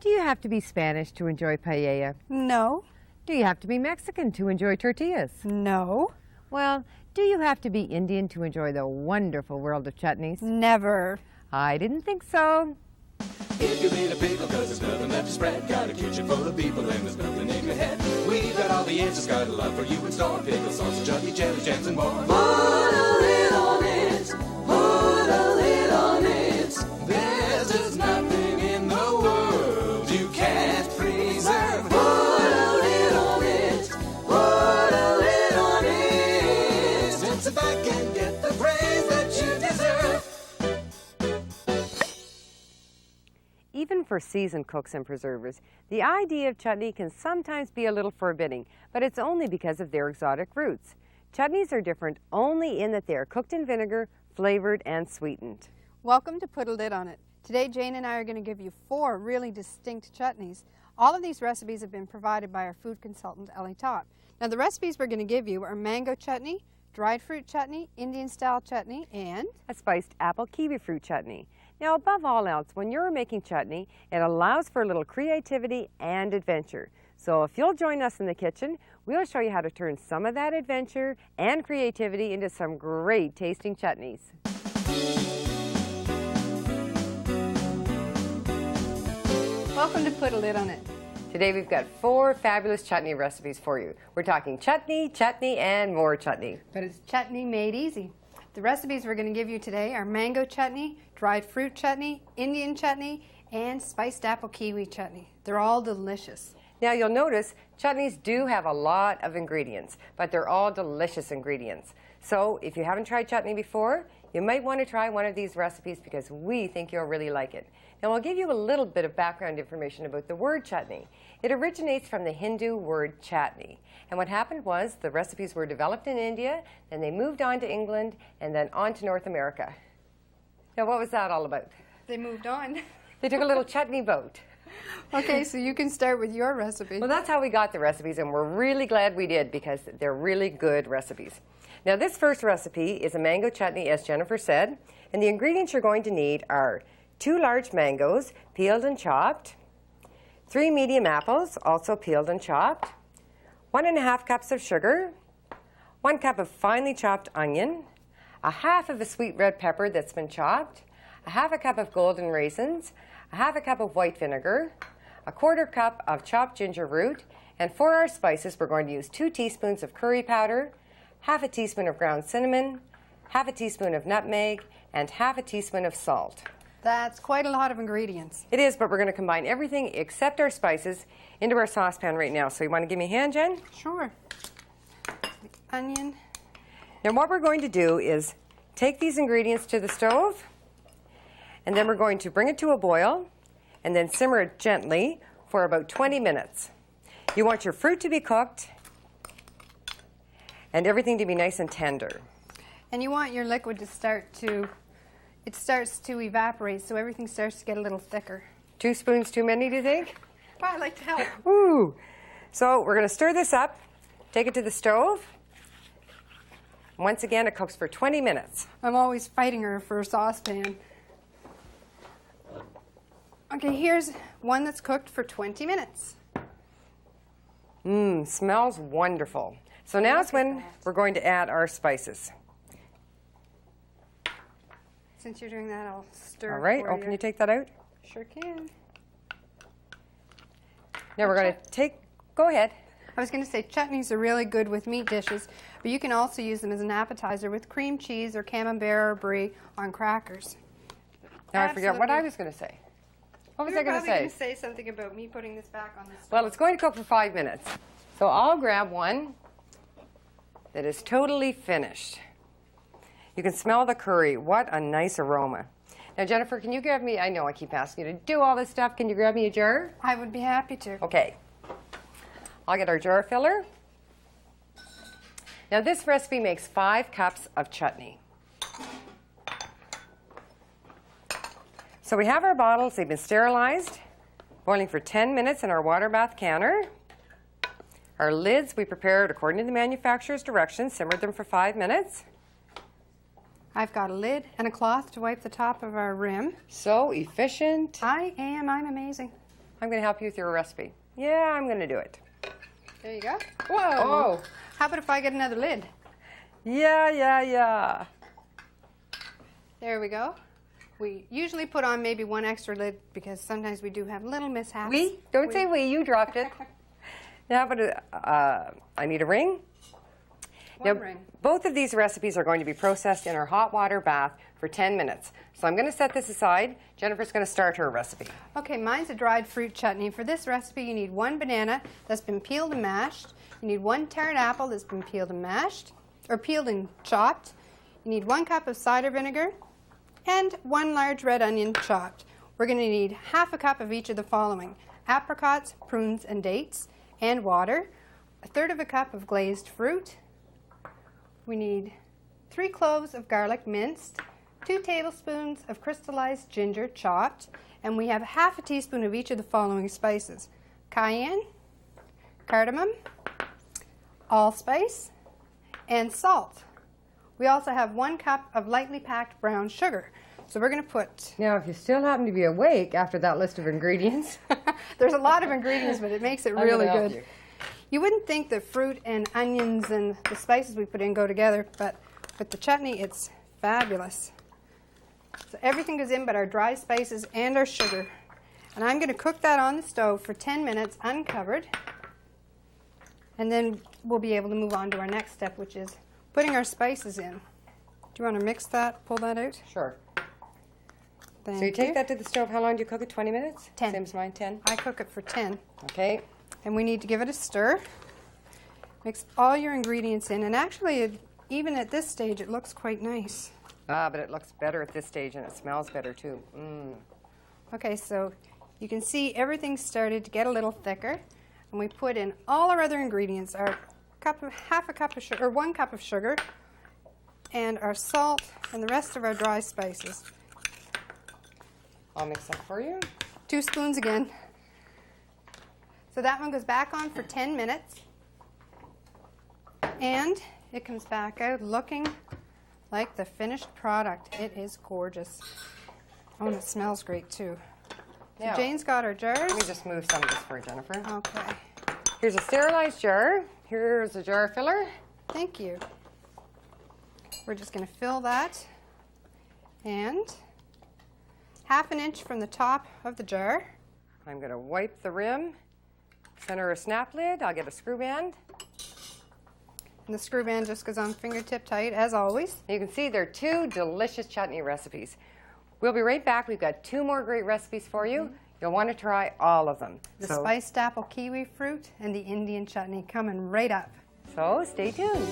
Do you have to be Spanish to enjoy paella? No. Do you have to be Mexican to enjoy tortillas? No. Well, do you have to be Indian to enjoy the wonderful world of chutneys? Never. I didn't think so. If you need a pickle, cause there's nothing left to spread, got a kitchen full of people and there's nothing in your head, we've got all the answers, got a love for you in store, pickle, sauce, chutney, jelly, jams, and more. Put a lid on it, put a lid on it, there's just nothing in the world you can't preserve. Put a lid on it, put a lid on it, and sit back and get the praise that you deserve. Even for seasoned cooks and preservers, the idea of chutney can sometimes be a little forbidding, but it's only because of their exotic roots. Chutneys are different only in that they are cooked in vinegar, flavored, and sweetened. Welcome to Put a Lid on It. Today Jane and I are going to give you 4 really distinct chutneys. All of these recipes have been provided by our food consultant, Ellie Topp. Now the recipes we're going to give you are mango chutney, dried fruit chutney, Indian style chutney, and a spiced apple kiwi fruit chutney. Now, above all else, when you're making chutney, it allows for a little creativity and adventure. So if you'll join us in the kitchen, we'll show you how to turn some of that adventure and creativity into some great tasting chutneys. welcome to Put a Lid on It. Today we've got 4 fabulous chutney recipes for you. We're talking chutney, chutney, and more chutney. But it's chutney made easy. The recipes we're going to give you today are mango chutney, dried fruit chutney, Indian chutney, and spiced apple kiwi chutney. They're all delicious. Now you'll notice chutneys do have a lot of ingredients, but they're all delicious ingredients. So if you haven't tried chutney before, you might want to try one of these recipes because we think you'll really like it. Now I'll give you a little bit of background information about the word chutney. It originates from the Hindu word chatni. And what happened was the recipes were developed in India, then they moved on to England, and then on to North America. Now what was that all about? They moved on. They took a little chutney boat. Okay, so you can start with your recipe. Well, that's how we got the recipes, and we're really glad we did because they're really good recipes. Now this first recipe is a mango chutney, as Jennifer said, and the ingredients you're going to need are 2 large mangoes, peeled and chopped, 3 medium apples, also peeled and chopped, 1½ cups of sugar, 1 cup of finely chopped onion, 1/2 of a sweet red pepper that's been chopped, 1/2 cup of golden raisins, 1/2 cup of white vinegar, 1/4 cup of chopped ginger root, and for our spices we're going to use 2 teaspoons of curry powder, 1/2 teaspoon of ground cinnamon, 1/2 teaspoon of nutmeg, and 1/2 teaspoon of salt. That's quite a lot of ingredients. It is, but we're going to combine everything except our spices into our saucepan right now. So you want to give me a hand, Jen? Sure. The onion. Now what we're going to do is take these ingredients to the stove, and then we're going to bring it to a boil, and then simmer it gently for about 20 minutes. You want your fruit to be cooked, and everything to be nice and tender. And you want your liquid to start to evaporate, so everything starts to get a little thicker. 2 spoons too many, do you think? Well, I like to help. Ooh. So we're going to stir this up, take it to the stove. Once again, it cooks for 20 minutes. I'm always fighting her for a saucepan. Okay, here's one that's cooked for 20 minutes. Smells wonderful. So now is when we're going to add our spices. Since you're doing that, I'll stir. All right. for Oh, can you take that out? Sure can. Now we're going to take, go ahead. I was going to say chutneys are really good with meat dishes, but you can also use them as an appetizer with cream cheese or camembert or brie on crackers. Now I forget what I was going to say. What was I going to say? You were probably going to say something about me putting this back on the stove. Well, it's going to cook for 5 minutes. So I'll grab one that is totally finished. You can smell the curry. What a nice aroma. Now, Jennifer, can you grab me, I know I keep asking you to do all this stuff, can you grab me a jar? I would be happy to. Okay. I'll get our jar filler. Now, this recipe makes 5 cups of chutney. So we have our bottles, they've been sterilized, boiling for 10 minutes in our water bath canner. Our lids we prepared according to the manufacturer's directions, simmered them for 5 minutes. I've got a lid and a cloth to wipe the top of our rim. So efficient. I'm amazing. I'm going to help you with your recipe. Yeah, I'm going to do it. There you go. Whoa! Oh. How about if I get another lid? Yeah. There we go. We usually put on maybe one extra lid because sometimes we do have little mishaps. Don't say we, you dropped it. Now, but I need a ring. One ring. Both of these recipes are going to be processed in our hot water bath for 10 minutes. So I'm going to set this aside. Jennifer's going to start her recipe. Okay, mine's a dried fruit chutney. For this recipe, you need 1 banana that's been peeled and mashed. You need 1 tart apple that's been peeled and mashed, or peeled and chopped. You need 1 cup of cider vinegar and 1 large red onion chopped. We're going to need half a cup of each of the following: apricots, prunes, and dates, and water. 1/3 of a cup of glazed fruit. We need 3 cloves of garlic minced, 2 tablespoons of crystallized ginger chopped, and we have half a teaspoon of each of the following spices: cayenne, cardamom, allspice, and salt. We also have 1 cup of lightly packed brown sugar. So we're going to put... Now, if you still happen to be awake after that list of ingredients... There's a lot of ingredients, but it makes it really good. You. You wouldn't think the fruit and onions and the spices we put in go together, but with the chutney, it's fabulous. So everything goes in but our dry spices and our sugar. And I'm going to cook that on the stove for 10 minutes uncovered. And then we'll be able to move on to our next step, which is putting our spices in. Do you want to mix that, pull that out? Sure. Thank So you take that to the stove. How long do you cook it? 20 minutes? 10. Same as mine, 10? I cook it for 10. Okay. And we need to give it a stir. Mix all your ingredients in. And actually, even at this stage, it looks quite nice. But it looks better at this stage, and it smells better, too. Okay, so you can see everything's started to get a little thicker. And we put in all our other ingredients, our half a cup of sugar, or 1 cup of sugar, and our salt, and the rest of our dry spices. I'll mix that for you. 2 spoons again. So that one goes back on for 10 minutes. And it comes back out looking like the finished product. It is gorgeous. Oh, and it smells great too. So Now, Jane's got her jars. Let me just move some of this for Jennifer. Okay. Here's a sterilized jar. Here's a jar filler. Thank you. We're just going to fill that. And 1/2 inch from the top of the jar. I'm going to wipe the rim, center a snap lid. I'll get a screw band. And the screw band just goes on fingertip tight, as always. You can see they're 2 delicious chutney recipes. We'll be right back. We've got 2 more great recipes for you. You'll want to try all of them. The spiced apple kiwi fruit and the Indian chutney coming right up. So stay tuned.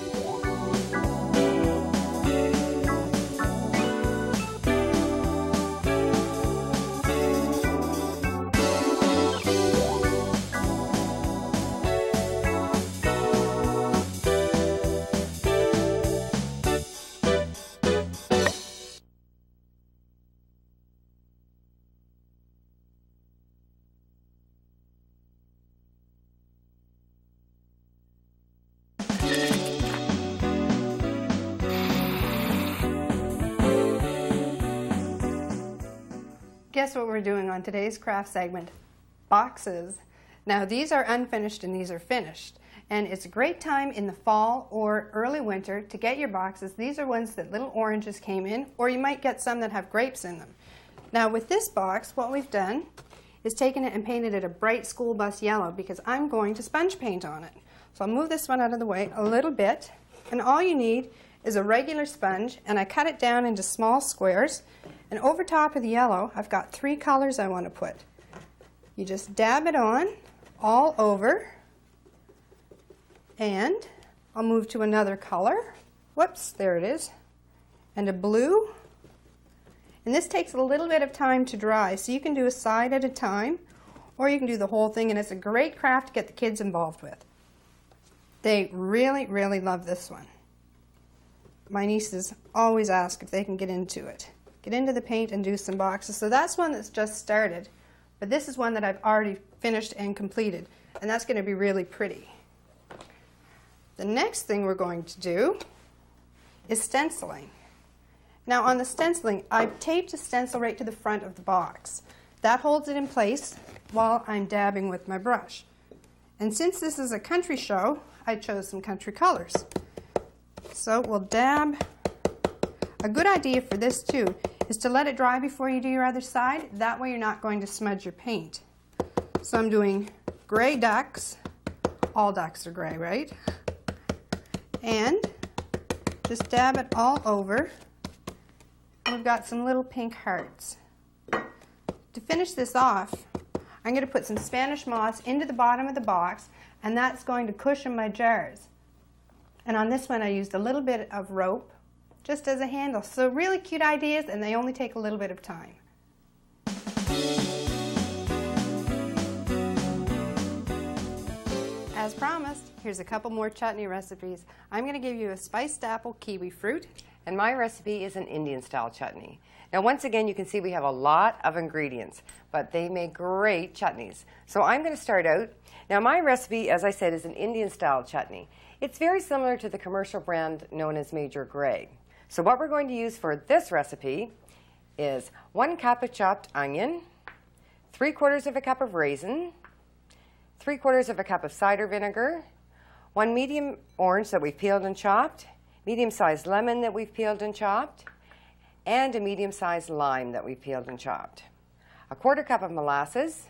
Guess what we're doing on today's craft segment? Boxes. Now these are unfinished and these are finished. And it's a great time in the fall or early winter to get your boxes. These are ones that little oranges came in, or you might get some that have grapes in them. Now with this box, what we've done is taken it and painted it a bright school bus yellow because I'm going to sponge paint on it. So I'll move this one out of the way a little bit. And all you need is a regular sponge, and I cut it down into small squares. And over top of the yellow, I've got 3 colors I want to put. You just dab it on all over, and I'll move to another color. Whoops, there it is. And a blue. And this takes a little bit of time to dry, so you can do a side at a time, or you can do the whole thing, and it's a great craft to get the kids involved with. They really, really love this one. My nieces always ask if they can get into it. Get into the paint and do some boxes. So that's one that's just started, but this is one that I've already finished and completed, and that's going to be really pretty. The next thing we're going to do is stenciling. Now on the stenciling, I've taped a stencil right to the front of the box. That holds it in place, while I'm dabbing with my brush. And since this is a country show, I chose some country colors. So we'll dab. A good idea for this too is to let it dry before you do your other side. That way you're not going to smudge your paint. So I'm doing gray ducks. All ducks are gray, right? And just dab it all over. And we've got some little pink hearts. To finish this off, I'm going to put some Spanish moss into the bottom of the box, and that's going to cushion my jars. And on this one I used a little bit of rope just as a handle. So really cute ideas, and they only take a little bit of time. As promised, here's a couple more chutney recipes. I'm going to give you a spiced apple kiwi fruit. And my recipe is an Indian style chutney. Now once again, you can see we have a lot of ingredients, but they make great chutneys. So I'm going to start out. Now my recipe, as I said, is an Indian style chutney. It's very similar to the commercial brand known as Major Grey. So what we're going to use for this recipe is 1 cup of chopped onion, 3/4 of a cup of raisin, 3/4 of a cup of cider vinegar, 1 medium orange that we've peeled and chopped, medium-sized lemon that we've peeled and chopped, and a medium-sized lime that we've peeled and chopped. 1/4 cup of molasses,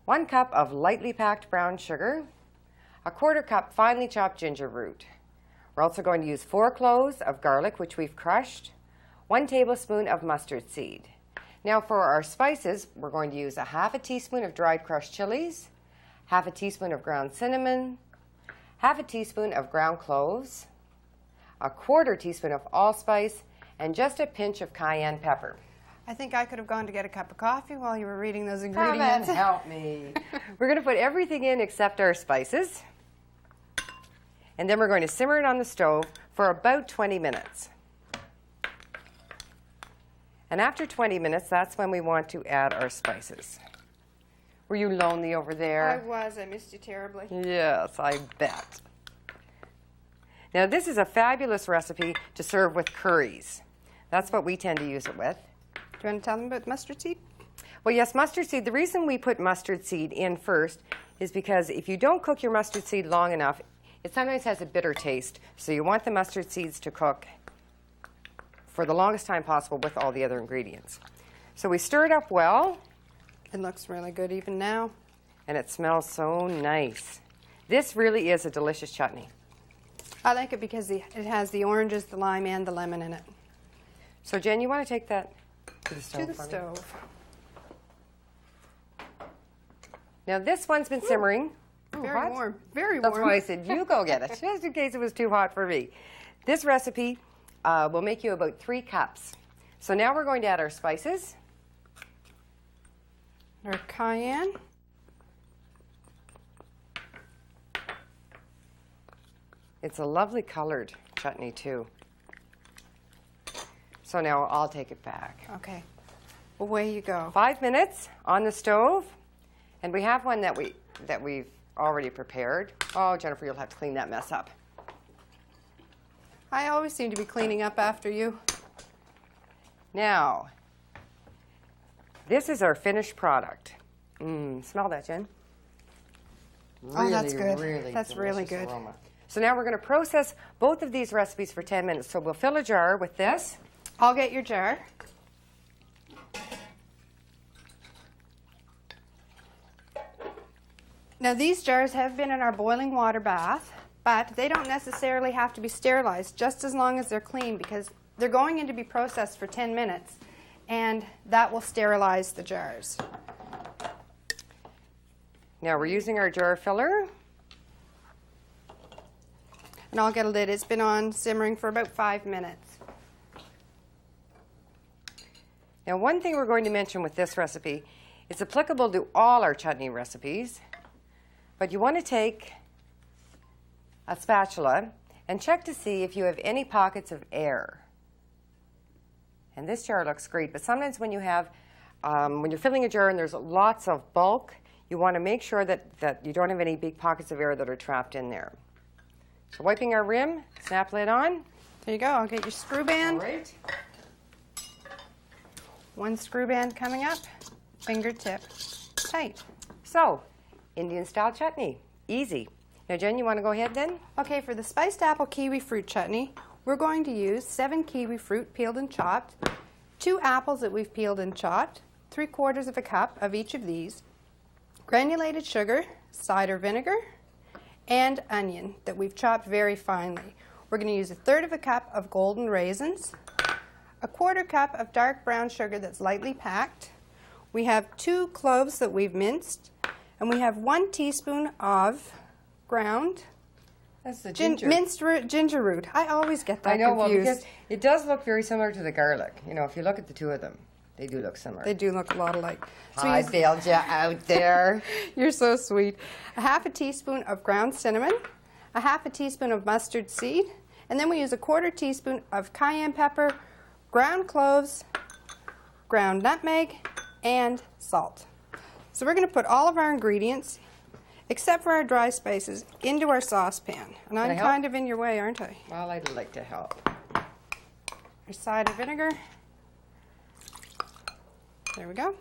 1 cup of lightly packed brown sugar, 1/4 cup finely chopped ginger root. We're also going to use 4 cloves of garlic, which we've crushed, 1 tablespoon of mustard seed. Now for our spices, we're going to use 1/2 teaspoon of dried crushed chilies, 1/2 teaspoon of ground cinnamon, 1/2 teaspoon of ground cloves, 1/4 teaspoon of allspice, and just a pinch of cayenne pepper. I think I could have gone to get a cup of coffee while you were reading those Come ingredients. and help me. We're going to put everything in except our spices. And then we're going to simmer it on the stove for about 20 minutes. And after 20 minutes, that's when we want to add our spices. Were you lonely over there? I was. I missed you terribly. Yes, I bet. Now this is a fabulous recipe to serve with curries. That's what we tend to use it with. Do you want to tell them about mustard seed? Well, yes, mustard seed. The reason we put mustard seed in first is because if you don't cook your mustard seed long enough, it sometimes has a bitter taste. So you want the mustard seeds to cook for the longest time possible with all the other ingredients. So we stir it up well. It looks really good even now. And it smells so nice. This really is a delicious chutney. I like it because it has the oranges, the lime, and the lemon in it. So Jen, you want to take that to the stove? To the for me? stove. Now this one's been simmering. Very hot? warm. Very That's warm. why I said you go get it, just in case it was too hot for me. This recipe will make you about 3 cups. So now we're going to add our spices. Our cayenne. It's a lovely colored chutney too. So now I'll take it back. Okay. Away you go. 5 minutes on the stove, and we have one that we've already prepared. Oh, Jennifer, you'll have to clean that mess up. I always seem to be cleaning up after you. Now, this is our finished product. Smell that, Jen. Oh, that's good. Really That's really delicious good. aroma. So now we're going to process both of these recipes for 10 minutes. So we'll fill a jar with this. I'll get your jar. Now these jars have been in our boiling water bath, but they don't necessarily have to be sterilized just as long as they're clean, because they're going in to be processed for 10 minutes, and that will sterilize the jars. Now we're using our jar filler. And I'll get a lid. It's been on simmering for about 5 minutes. Now one thing we're going to mention with this recipe, it's applicable to all our chutney recipes, but you want to take a spatula and check to see if you have any pockets of air. And this jar looks great, but sometimes when you have, when you're filling a jar and there's lots of bulk, you want to make sure that you don't have any big pockets of air that are trapped in there. So wiping our rim, snap lid on. There you go. I'll get your screw band. All right. One screw band coming up, fingertip. tight. So, Indian style chutney, easy. Now Jen, you want to go ahead then? Okay, for the spiced apple kiwi fruit chutney, we're going to use 7 kiwi fruit peeled and chopped, 2 apples that we've peeled and chopped, 3/4 of a cup of each of these, granulated sugar, cider vinegar, and onion that we've chopped very finely. We're going to use 1/3 of a cup of golden raisins, 1/4 cup of dark brown sugar that's lightly packed. We have 2 cloves that we've minced, and we have 1 teaspoon of ground That's the ginger. minced ginger root. I always get that I know, confused. well, because it does look very similar to the garlic. You know, if you look at the two of them, they do look similar. They do look a lot alike. So I bailed you out there. You're so sweet. 1/2 teaspoon of ground cinnamon, 1/2 teaspoon of mustard seed, and then we use 1/4 teaspoon of cayenne pepper, ground cloves, ground nutmeg, and salt. So we're going to put all of our ingredients, except for our dry spices, into our saucepan. And I I'm help? kind of in your way, aren't I? Well, I'd like to help. Our cider vinegar. There we go.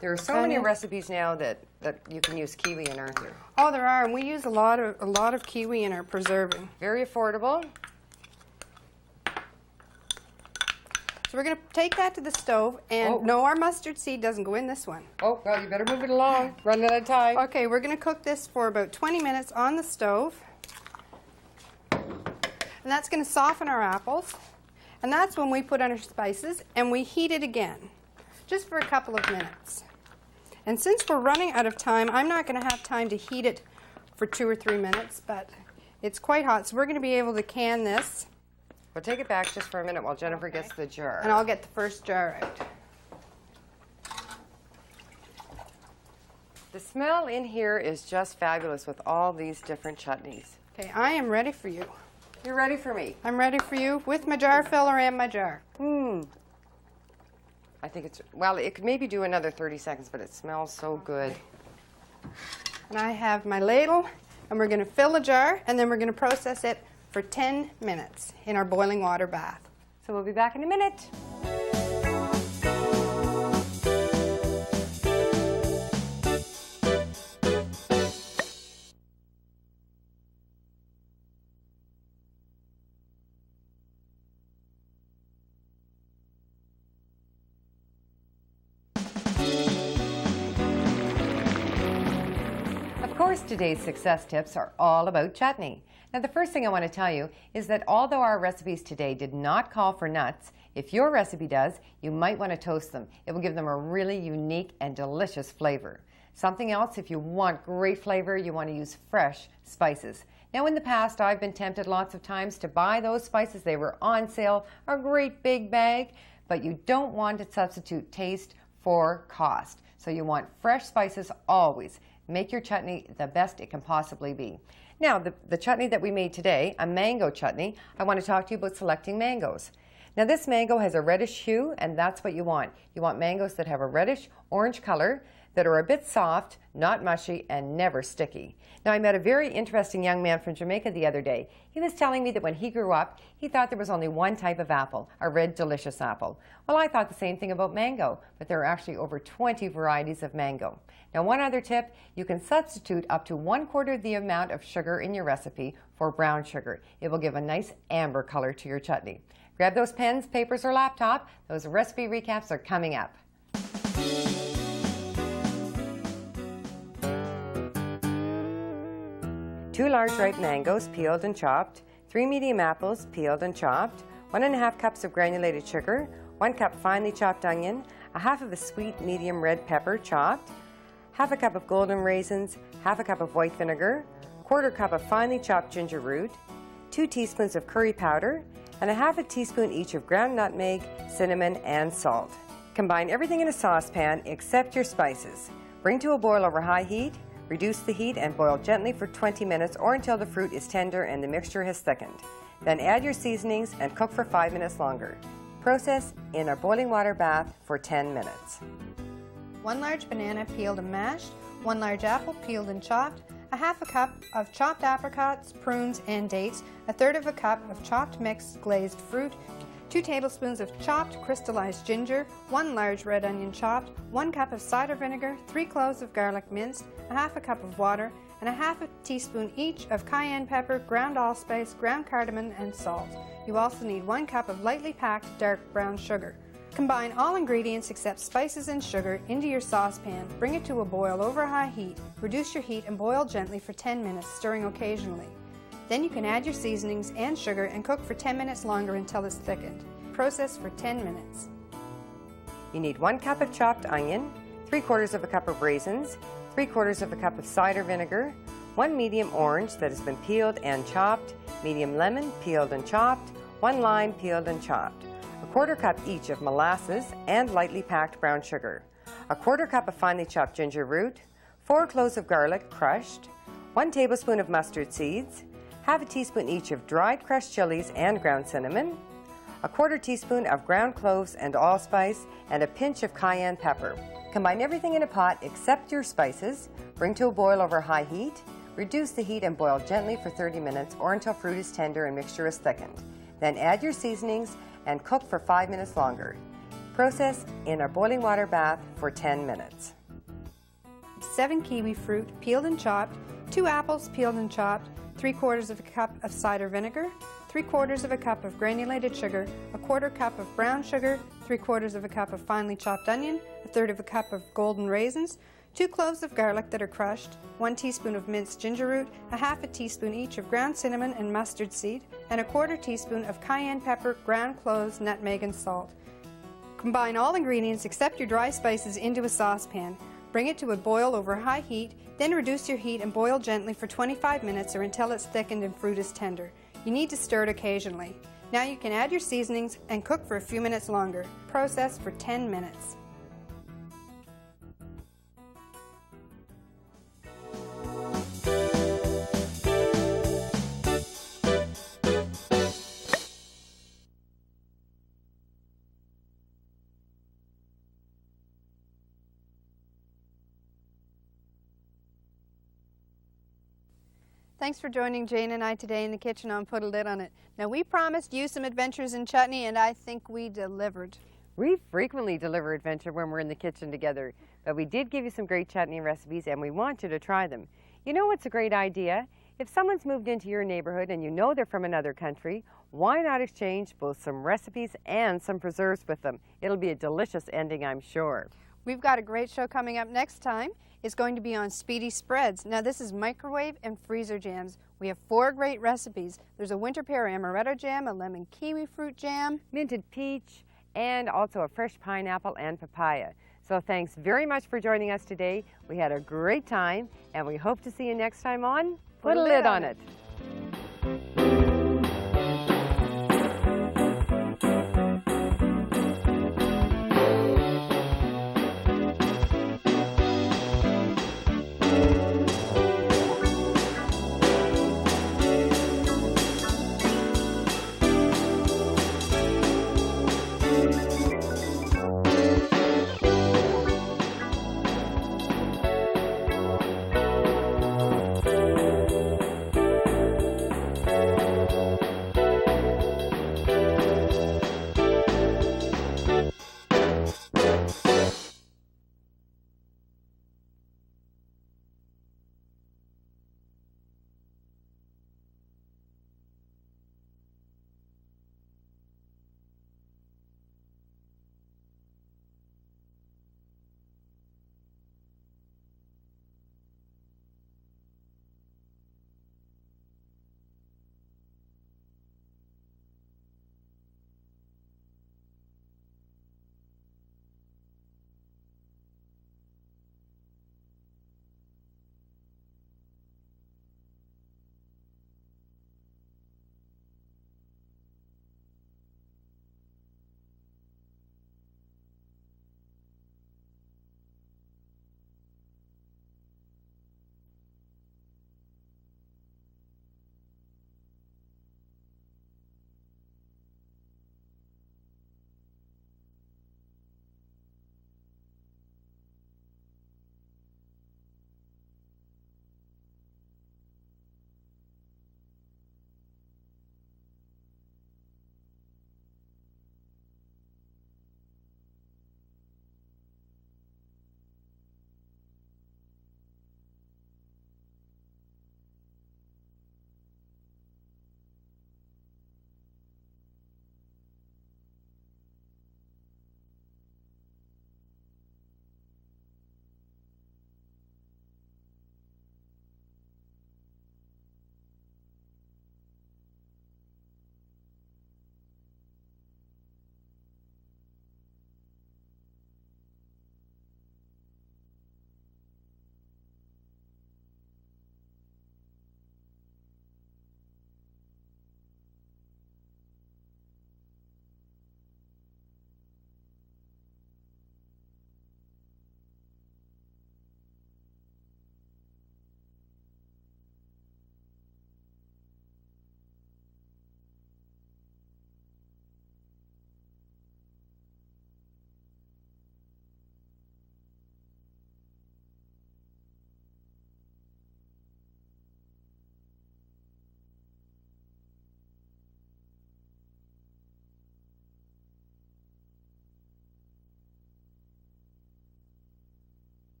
There are so many Onion. recipes now that you can use kiwi in, aren't there? Oh, there are, and we use a lot of kiwi in our preserving. Very affordable. So we're going to take that to the stove, and Oh. no, our mustard seed doesn't go in this one. Oh, well, you better move it along. Running out of time. Okay, we're going to cook this for about 20 minutes on the stove. And that's going to soften our apples. And that's when we put on our spices and we heat it again, just for a couple of minutes. And since we're running out of time, I'm not going to have time to heat it for 2 or 3 minutes, but it's quite hot, so we're going to be able to can this. We'll take it back just for a minute while Jennifer gets the jar. And I'll get the first jar out. The smell in here is just fabulous with all these different chutneys. Okay, I am ready for you. You're ready for me? I'm ready for you with my jar filler and my jar. I think it's, well, it could maybe do another 30 seconds, but it smells so good. And I have my ladle, and we're going to fill the jar, and then we're going to process it for 10 minutes in our boiling water bath. So we'll be back in a minute. Of course, today's success tips are all about chutney. Now, the first thing I want to tell you is that although our recipes today did not call for nuts, if your recipe does, you might want to toast them. It will give them a really unique and delicious flavor. Something else, if you want great flavor, you want to use fresh spices. Now, in the past, I've been tempted lots of times to buy those spices. They were on sale, a great big bag, but you don't want to substitute taste for cost. So you want fresh spices always. Make your chutney the best it can possibly be. Now, the chutney that we made today, a mango chutney, I want to talk to you about selecting mangoes. Now, this mango has a reddish hue, and that's what you want. You want mangoes that have a reddish orange color, that are a bit soft, not mushy, and never sticky. Now, I met a very interesting young man from Jamaica the other day. He was telling me that when he grew up, he thought there was only one type of apple, a red delicious apple. Well, I thought the same thing about mango, but there are actually over 20 varieties of mango. Now, one other tip, you can substitute up to 1/4 the amount of sugar in your recipe for brown sugar. It will give a nice amber color to your chutney. Grab those pens, papers, or laptop. Those recipe recaps are coming up. Two large ripe mangoes, peeled and chopped, 3 medium apples, peeled and chopped, 1½ cups of granulated sugar, 1 cup finely chopped onion, 1/2 of a sweet medium red pepper chopped, 1/2 cup of golden raisins, 1/2 cup of white vinegar, 1/4 cup of finely chopped ginger root, 2 teaspoons of curry powder, and 1/2 teaspoon each of ground nutmeg, cinnamon, and salt. Combine everything in a saucepan except your spices. Bring to a boil over high heat. Reduce the heat and boil gently for 20 minutes or until the fruit is tender and the mixture has thickened. Then add your seasonings and cook for 5 minutes longer. Process in a boiling water bath for 10 minutes. 1 large banana peeled and mashed, 1 large apple peeled and chopped, 1/2 cup of chopped apricots, prunes, and dates, 1/3 of a cup of chopped mixed glazed fruit, 2 tablespoons of chopped crystallized ginger, 1 large red onion chopped, 1 cup of cider vinegar, 3 cloves of garlic minced, a half a cup of water, and a half a teaspoon each of cayenne pepper, ground allspice, ground cardamom, and salt. You also need 1 cup of lightly packed dark brown sugar. Combine all ingredients except spices and sugar into your saucepan. Bring it to a boil over high heat. Reduce your heat and boil gently for 10 minutes, stirring occasionally. Then you can add your seasonings and sugar and cook for 10 minutes longer until it's thickened. Process for 10 minutes. You need 1 cup of chopped onion, 3/4 of a cup of raisins, 3/4 of a cup of cider vinegar, 1 medium orange that has been peeled and chopped, medium lemon peeled and chopped, 1 lime peeled and chopped, 1/4 cup each of molasses and lightly packed brown sugar, 1/4 cup of finely chopped ginger root, 4 cloves of garlic crushed, 1 tablespoon of mustard seeds, half a teaspoon each of dried crushed chilies and ground cinnamon, 1/4 teaspoon of ground cloves and allspice, and a pinch of cayenne pepper. Combine everything in a pot except your spices, bring to a boil over high heat, reduce the heat and boil gently for 30 minutes or until fruit is tender and mixture is thickened. Then add your seasonings and cook for 5 minutes longer. Process in a boiling water bath for 10 minutes. 7 kiwi fruit peeled and chopped, 2 apples peeled and chopped, 3/4 of a cup of cider vinegar, 3/4 of a cup of granulated sugar, 1/4 cup of brown sugar, 3/4 of a cup of finely chopped onion, 1/3 of a cup of golden raisins, 2 cloves of garlic that are crushed, 1 teaspoon of minced ginger root, a half a teaspoon each of ground cinnamon and mustard seed, and 1/4 teaspoon of cayenne pepper, ground cloves, nutmeg, and salt. Combine all ingredients except your dry spices into a saucepan. Bring it to a boil over high heat, then reduce your heat and boil gently for 25 minutes or until it's thickened and fruit is tender. You need to stir it occasionally. Now you can add your seasonings and cook for a few minutes longer. Process for 10 minutes. Thanks for joining Jane and I today in the kitchen on Put a Lid on It. Now, we promised you some adventures in chutney, and I think we delivered. We frequently deliver adventure when we're in the kitchen together, but we did give you some great chutney recipes and we want you to try them. You know what's a great idea? If someone's moved into your neighborhood and you know they're from another country, why not exchange both some recipes and some preserves with them? It'll be a delicious ending, I'm sure. We've got a great show coming up next time. It's going to be on speedy spreads. Now, this is microwave and freezer jams. We have 4 great recipes. There's a winter pear amaretto jam, a lemon kiwi fruit jam, Minted peach, and also a fresh pineapple and papaya. So thanks very much for joining us today. We had a great time, and we hope to see you next time on Put a Lid on It.